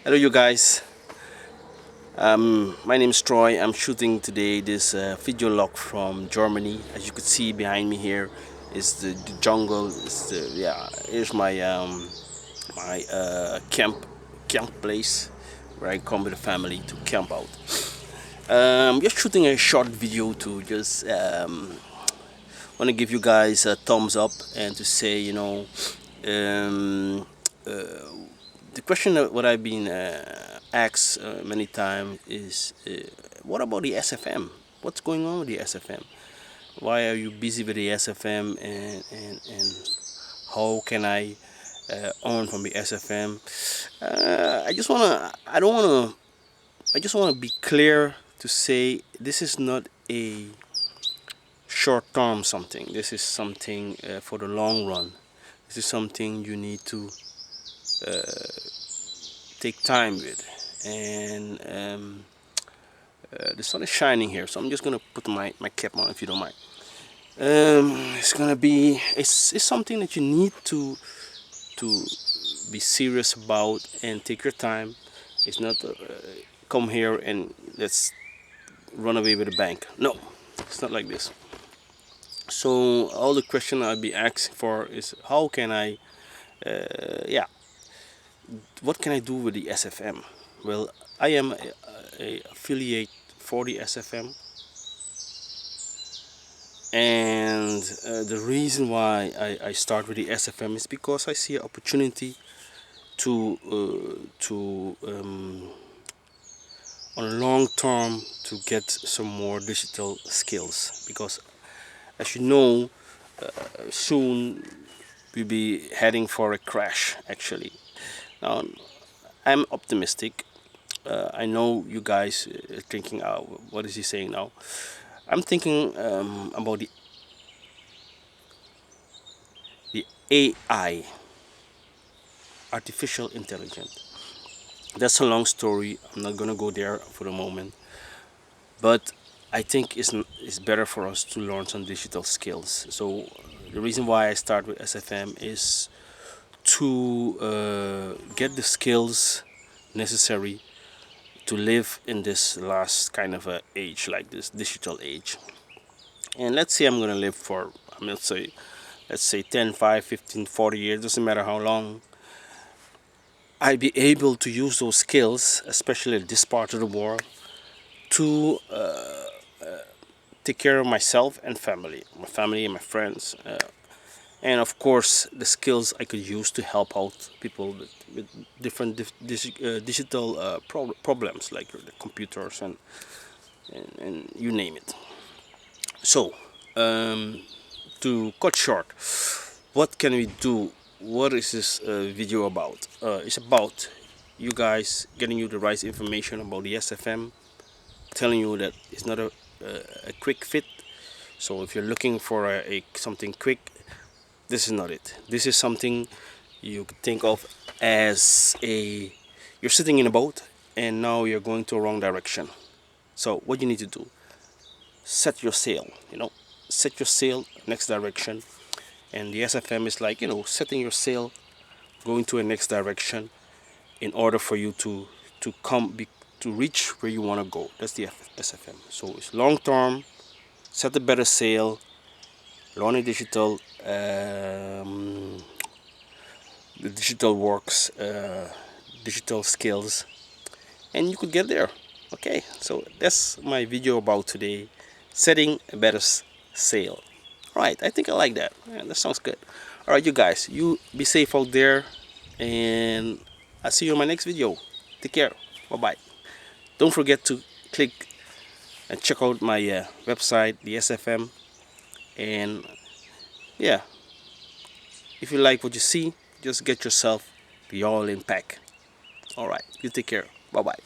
Hello you guys, my name is Troy. I'm shooting today this video log from Germany. As you can see behind me here is the jungle. Here's my camp place where I come with the family to camp out. Just shooting a short video to just want to give you guys a thumbs up and to say, um, the question that what I've been asked many times is, what about the SFM? What's going on with the SFM? Why are you busy with the SFM, and how can I earn from the SFM? I just wanna be clear to say this is not a short term something. This is something for the long run. This is something you need to take time with, and the sun is shining here, so I'm just gonna put my cap on if you don't mind. It's something that you need to be serious about and take your time. It's not come here and let's run away with a bank. No, it's not like this. So all the question I'll be asking for is how can I yeah, what can I do with the SFM? Well, I am a affiliate for the SFM, and the reason why I start with the SFM is because I see an opportunity to on a long term to get some more digital skills, because as you know, soon we'll be heading for a crash actually. Now I'm optimistic. I know you guys thinking, what is he saying now? I'm thinking about the AI, artificial intelligence. That's a long story. I'm not gonna go there for the moment, but I think it's better for us to learn some digital skills. So the reason why I start with SFM is to get the skills necessary to live in this last kind of a age, like this digital age. And let's say I'm gonna live for, let's say 10, 5, 15, 40 years, doesn't matter how long. I'll be able to use those skills, especially in this part of the world, to take care of myself and my family and my friends, and of course the skills I could use to help out people with different digital problems like the computers and you name it. So to cut short, what can we do? What is this video about? It's about you guys getting you the right information about the SFM, telling you that it's not a quick fit. So if you're looking for something quick, this is not it. This is something you could think of as you're sitting in a boat and now you're going to a wrong direction. So what you need to do, set your sail, set your sail next direction. And the SFM is like, setting your sail, going to a next direction in order for you to reach where you want to go. That's the SFM. So it's long term, set a better sail, learning the digital works, digital skills, and you could get there. Okay, so that's my video about today, setting a better sail. Right, I think I like that. Yeah, that sounds good. All right, you guys, you be safe out there, and I'll see you in my next video. Take care. Bye bye. Don't forget to click and check out my website, the SFM, and yeah, if you like what you see, just get yourself the all in pack. All right, you take care. Bye bye.